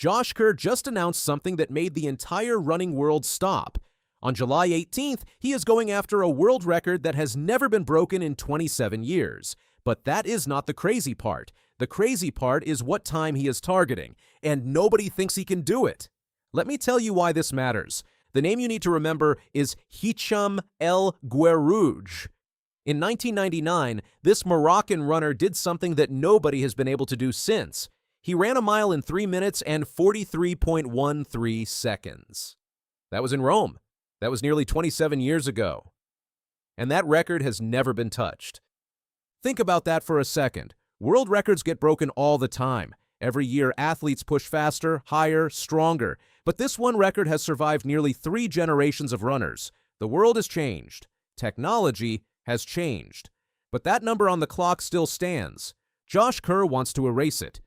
Josh Kerr just announced something that made the entire running world stop. On July 18th, he is going after a world record that has never been broken in 27 years. But that is not the crazy part. The crazy part is what time he is targeting, and nobody thinks he can do it. Let me tell you why this matters. The name you need to remember is Hicham El Guerrouj. In 1999, this Moroccan runner did something that nobody has been able to do since. He ran a mile in 3 minutes and 43.13 seconds. That was in Rome. That was nearly 27 years ago. And that record has never been touched. Think about that for a second. World records get broken all the time. Every year, athletes push faster, higher, stronger. But this one record has survived nearly 3 generations of runners. The world has changed. Technology has changed. But that number on the clock still stands. Josh Kerr wants to erase it.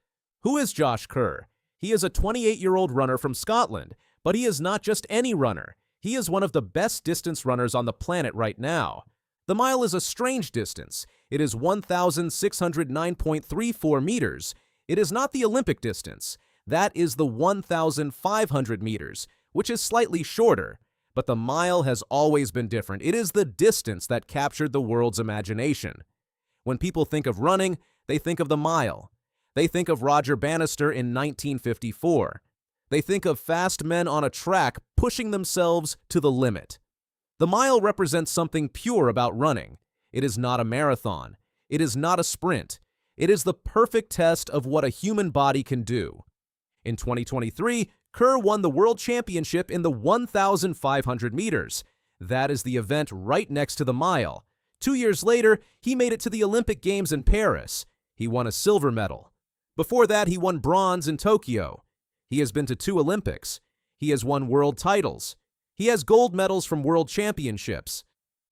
Who is Josh Kerr? He is a 28-year-old runner from Scotland, but he is not just any runner. He is one of the best distance runners on the planet right now. The mile is a strange distance. It is 1,609.34 meters. It is not the Olympic distance. That is the 1,500 meters, which is slightly shorter. But the mile has always been different. It is the distance that captured the world's imagination. When people think of running, they think of the mile. They think of Roger Bannister in 1954. They think of fast men on a track pushing themselves to the limit. The mile represents something pure about running. It is not a marathon. It is not a sprint. It is the perfect test of what a human body can do. In 2023, Kerr won the World Championship in the 1,500 meters. That is the event right next to the mile. 2 years later, he made it to the Olympic Games in Paris. He won a silver medal. Before that, he won bronze in Tokyo. He has been to 2 Olympics. He has won world titles. He has gold medals from world championships.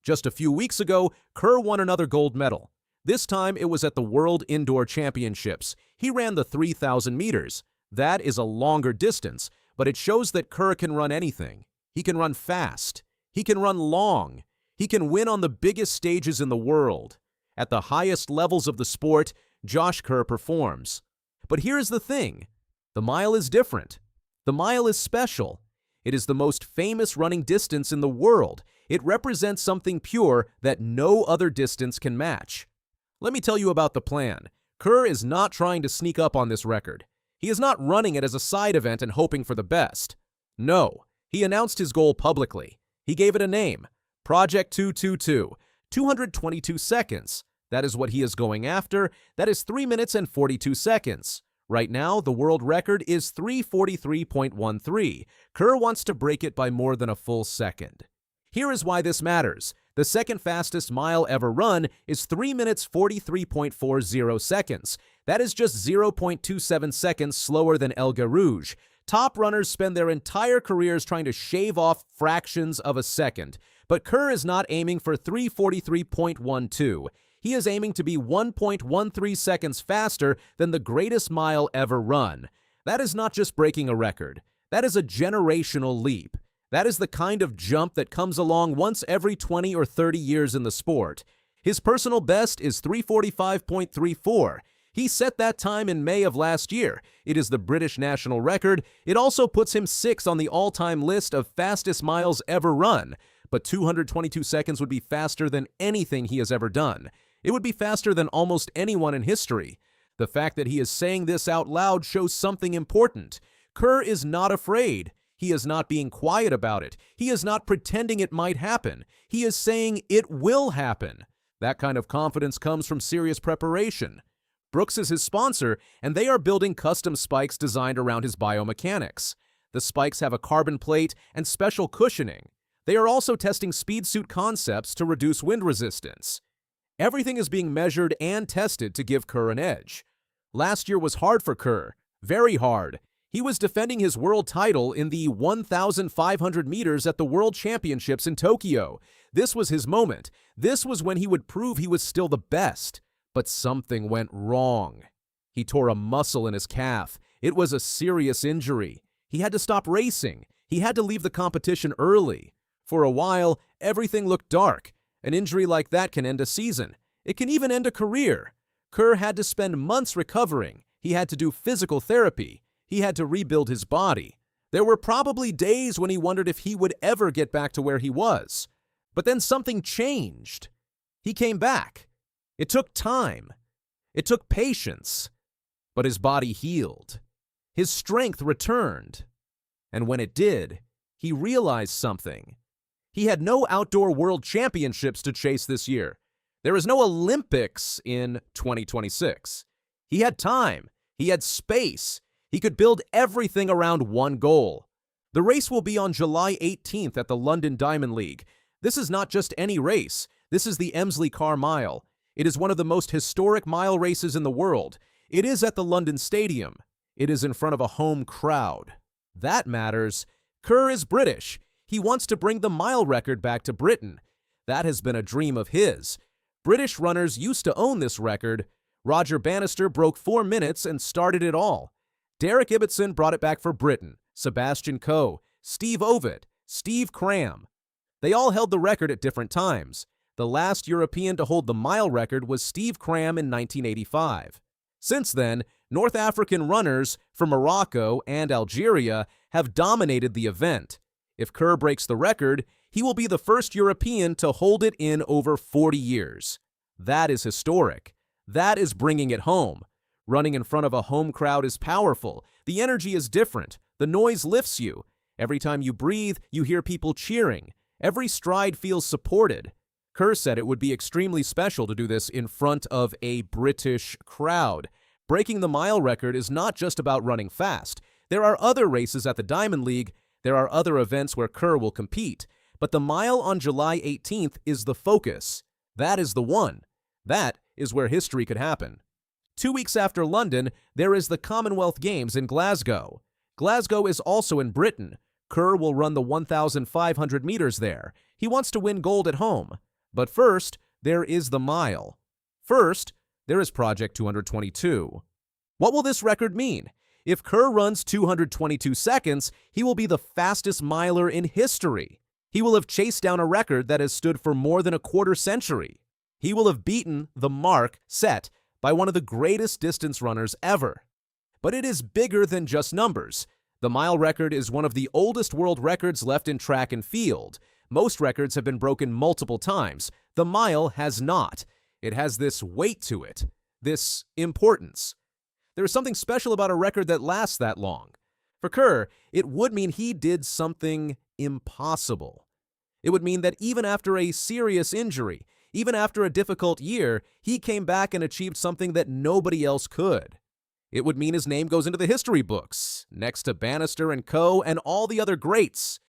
Just a few weeks ago, Kerr won another gold medal. This time, it was at the World Indoor Championships. He ran the 3,000 meters. That is a longer distance, but it shows that Kerr can run anything. He can run fast. He can run long. He can win on the biggest stages in the world. At the highest levels of the sport, Josh Kerr performs. But here's the thing. The mile is different. The mile is special. It is the most famous running distance in the world. It represents something pure that no other distance can match. Let me tell you about the plan. Kerr is not trying to sneak up on this record. He is not running it as a side event and hoping for the best. No, he announced his goal publicly. He gave it a name, Project 222, 222 seconds. That is what he is going after. That is 3 minutes and 42 seconds. Right now, the world record is 3:43.13. Kerr wants to break it by more than a full second. Here is why this matters. The second fastest mile ever run is 3 minutes 43.40 seconds. That is just 0.27 seconds slower than El Guerrouj. Top runners spend their entire careers trying to shave off fractions of a second. But Kerr is not aiming for 3:43.12. He is aiming to be 1.13 seconds faster than the greatest mile ever run. That is not just breaking a record. That is a generational leap. That is the kind of jump that comes along once every 20 or 30 years in the sport. His personal best is 3:45.34. He set that time in May of last year. It is the British national record. It also puts him 6th on the all-time list of fastest miles ever run. But 222 seconds would be faster than anything he has ever done. It would be faster than almost anyone in history. The fact that he is saying this out loud shows something important. Kerr is not afraid. He is not being quiet about it. He is not pretending it might happen. He is saying it will happen. That kind of confidence comes from serious preparation. Brooks is his sponsor, and they are building custom spikes designed around his biomechanics. The spikes have a carbon plate and special cushioning. They are also testing speed suit concepts to reduce wind resistance. Everything is being measured and tested to give Kerr an edge. Last year was hard for Kerr, very hard. He was defending his world title in the 1,500 meters at the World Championships in Tokyo. This was his moment. This was when he would prove he was still the best. But something went wrong. He tore a muscle in his calf. It was a serious injury. He had to stop racing. He had to leave the competition early. For a while, everything looked dark. An injury like that can end a season. It can even end a career. Kerr had to spend months recovering. He had to do physical therapy. He had to rebuild his body. There were probably days when he wondered if he would ever get back to where he was. But then something changed. He came back. It took time. It took patience. But his body healed. His strength returned. And when it did, he realized something. He had no outdoor world championships to chase this year. There is no Olympics in 2026. He had time. He had space. He could build everything around one goal. The race will be on July 18th at the London Diamond League. This is not just any race. This is the Emsley Carr Mile. It is one of the most historic mile races in the world. It is at the London Stadium. It is in front of a home crowd. That matters. Kerr is British. He wants to bring the mile record back to Britain. That has been a dream of his. British runners used to own this record. Roger Bannister broke 4 minutes and started it all. Derek Ibbotson brought it back for Britain. Sebastian Coe, Steve Ovid, Steve Cram. They all held the record at different times. The last European to hold the mile record was Steve Cram in 1985. Since then, North African runners from Morocco and Algeria have dominated the event. If Kerr breaks the record, he will be the first European to hold it in over 40 years. That is historic. That is bringing it home. Running in front of a home crowd is powerful. The energy is different. The noise lifts you. Every time you breathe, you hear people cheering. Every stride feels supported. Kerr said it would be extremely special to do this in front of a British crowd. Breaking the mile record is not just about running fast. There are other races at the Diamond League. There are other events where Kerr will compete. But the mile on July 18th is the focus. That is the one. That is where history could happen. 2 weeks after London, there is the Commonwealth Games in Glasgow. Glasgow is also in Britain. Kerr will run the 1,500 meters there. He wants to win gold at home. But first, there is the mile. First, there is Project 222. What will this record mean? If Kerr runs 222 seconds, he will be the fastest miler in history. He will have chased down a record that has stood for more than a quarter century. He will have beaten the mark set by one of the greatest distance runners ever. But it is bigger than just numbers. The mile record is one of the oldest world records left in track and field. Most records have been broken multiple times. The mile has not. It has this weight to it, this importance. There is something special about a record that lasts that long. For Kerr, it would mean he did something impossible. It would mean that even after a serious injury, even after a difficult year, he came back and achieved something that nobody else could. It would mean his name goes into the history books, next to Bannister and Coe and all the other greats.